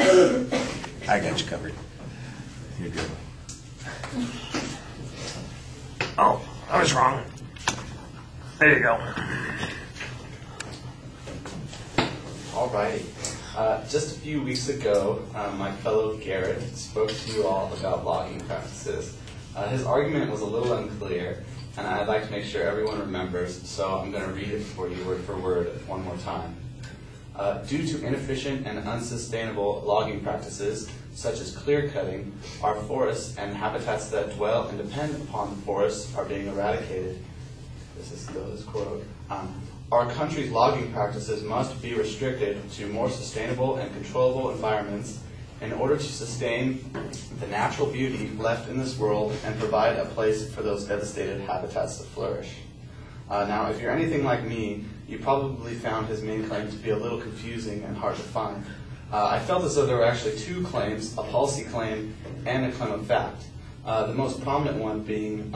I got you covered. You're good. Oh, I was wrong. There you go. Alrighty. Just a few weeks ago, my fellow Garrett spoke to you all about logging practices. His argument was a little unclear, and I'd like to make sure everyone remembers, so I'm going to read it for you word for word one more time. Due to inefficient and unsustainable logging practices, such as clear cutting, our forests and habitats that dwell and depend upon the forests are being eradicated. This is his quote. Our country's logging practices must be restricted to more sustainable and controllable environments in order to sustain the natural beauty left in this world and provide a place for those devastated habitats to flourish. Now, if you're anything like me, you probably found his main claim to be a little confusing and hard to find. I felt as though there were actually two claims, a policy claim and a claim of fact. The most prominent one being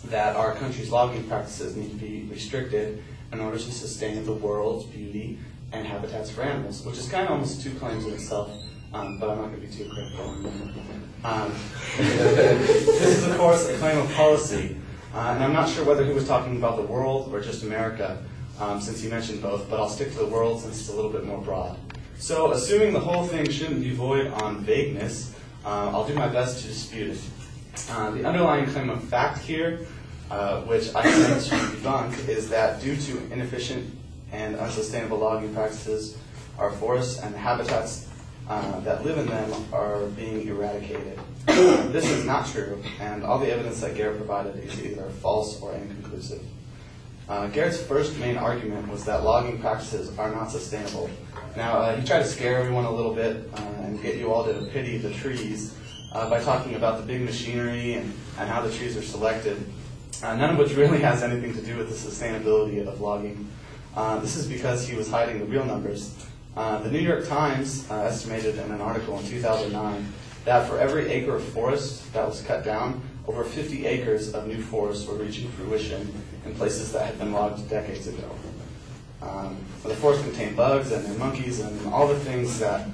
that our country's logging practices need to be restricted in order to sustain the world's beauty and habitats for animals, which is kind of almost two claims in itself, but I'm not going to be too critical. This is, of course, a claim of policy, and I'm not sure whether he was talking about the world or just America, since he mentioned both, but I'll stick to the world since it's a little bit more broad. So, assuming the whole thing shouldn't be void on vagueness, I'll do my best to dispute it. The underlying claim of fact here, which I claim to debunk, is that due to inefficient and unsustainable logging practices, our forests and habitats that live in them are being eradicated. This is not true, and all the evidence that Garrett provided is either false or inconclusive. Garrett's first main argument was that logging practices are not sustainable. Now, he tried to scare everyone a little bit and get you all to pity the trees by talking about the big machinery and how the trees are selected, none of which really has anything to do with the sustainability of logging. This is because he was hiding the real numbers. The New York Times estimated in an article in 2009 that for every acre of forest that was cut down, over 50 acres of new forests were reaching fruition in places that had been logged decades ago. The forest contained bugs and monkeys and all the things that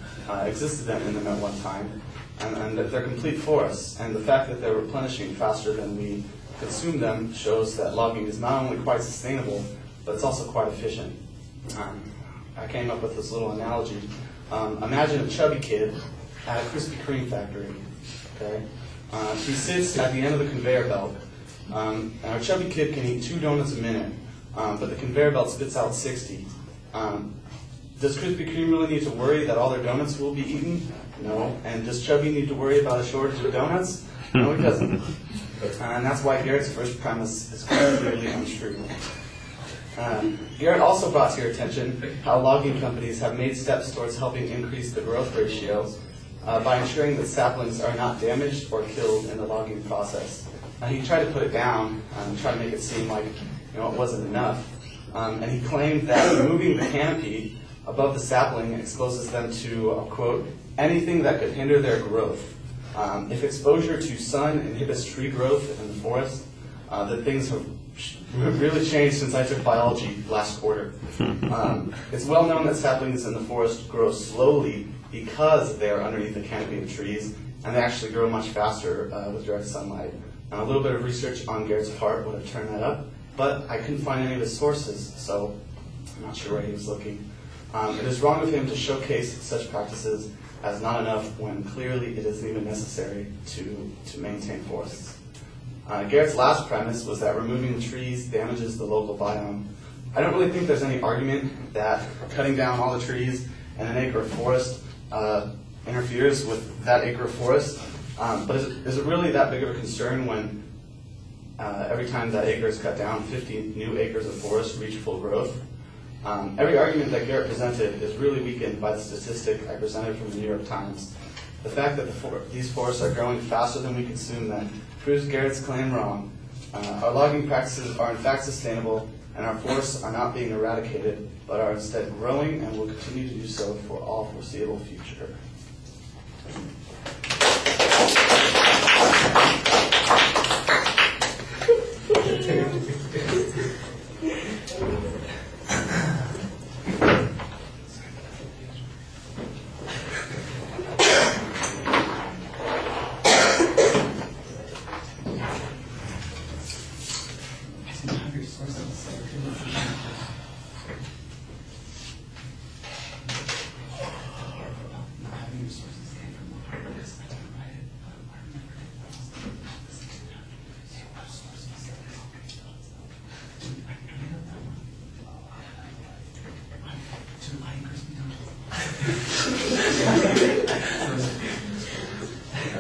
existed in them at one time, and they're complete forests. And the fact that they're replenishing faster than we consume them shows that logging is not only quite sustainable, but it's also quite efficient. I came up with this little analogy. Imagine a chubby kid at a Krispy Kreme factory. Okay, he sits at the end of the conveyor belt, and our chubby kid can eat 2 donuts a minute, but the conveyor belt spits out 60. Does Krispy Kreme really need to worry that all their donuts will be eaten? No. And does Chubby need to worry about a shortage of donuts? No, he doesn't. And that's why Garrett's first premise is quite clearly untrue. Garrett also brought to your attention how logging companies have made steps towards helping increase the growth ratios by ensuring that saplings are not damaged or killed in the logging process. Now, he tried to put it down and try to make it seem like it wasn't enough. And he claimed that removing the canopy above the sapling exposes them to, quote, anything that could hinder their growth. If exposure to sun inhibits tree growth in the forest, then things have really changed since I took biology last quarter. It's well known that saplings in the forest grow slowly because they are underneath the canopy of trees, and they actually grow much faster with direct sunlight. Now, a little bit of research on Garrett's part would have turned that up, but I couldn't find any of his sources, so I'm not sure where he was looking. It is wrong of him to showcase such practices as not enough when clearly it isn't even necessary to maintain forests. Garrett's last premise was that removing the trees damages the local biome. I don't really think there's any argument that cutting down all the trees in an acre of forest interferes with that acre of forest, but is it really that big of a concern when every time that acre is cut down, 50 new acres of forest reach full growth? Every argument that Garrett presented is really weakened by the statistic I presented from the New York Times. The fact that these forests are growing faster than we consume them proves Garrett's claim wrong. Our logging practices are in fact sustainable, and our forests are not being eradicated, but are instead growing and will continue to do so for all foreseeable future.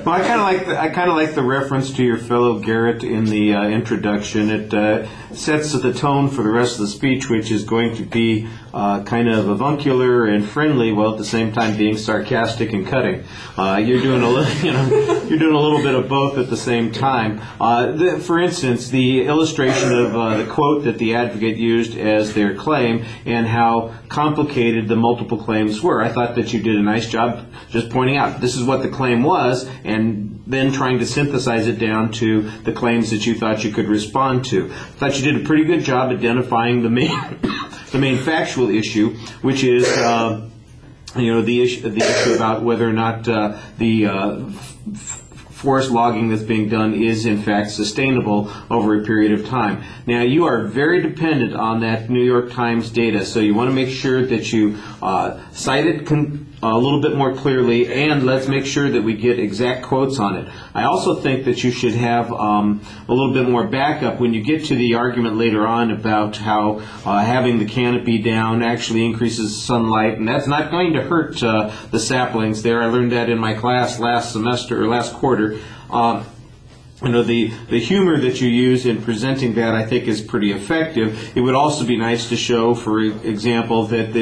Well, I kind of like the reference to your fellow Garrett in the introduction. It sets the tone for the rest of the speech, which is going to be kind of avuncular and friendly, while at the same time being sarcastic and cutting. You're doing a little, you're doing a little bit of both at the same time. For instance, the illustration of the quote that the advocate used as their claim and how complicated the multiple claims were. I thought that you did a nice job just pointing out this is what the claim was, and then trying to synthesize it down to the claims that you thought you could respond to. I thought you did a pretty good job identifying the main the main factual issue, which is the issue about whether or not the forest logging that's being done is in fact sustainable over a period of time. Now, you are very dependent on that New York Times data, so you want to make sure that you cite it a little bit more clearly, and let's make sure that we get exact quotes on it. I also think that you should have a little bit more backup when you get to the argument later on about how having the canopy down actually increases sunlight, and that's not going to hurt the saplings there. I learned that in my class last semester or last quarter. The humor that you use in presenting that, I think, is pretty effective. It would also be nice to show, for example, that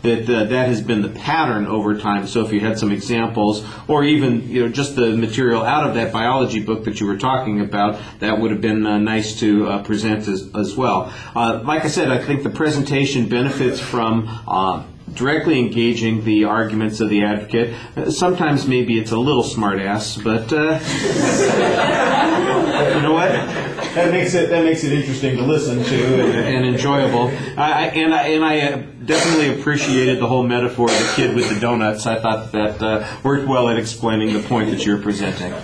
that has been the pattern over time. So if you had some examples, or even just the material out of that biology book that you were talking about, that would have been nice to present as well. Like I said, I think the presentation benefits from directly engaging the arguments of the advocate. Sometimes maybe it's a little smart-ass, but you know what? That makes it interesting to listen to and enjoyable. I definitely appreciated the whole metaphor of the kid with the donuts. I thought that worked well at explaining the point that you're presenting.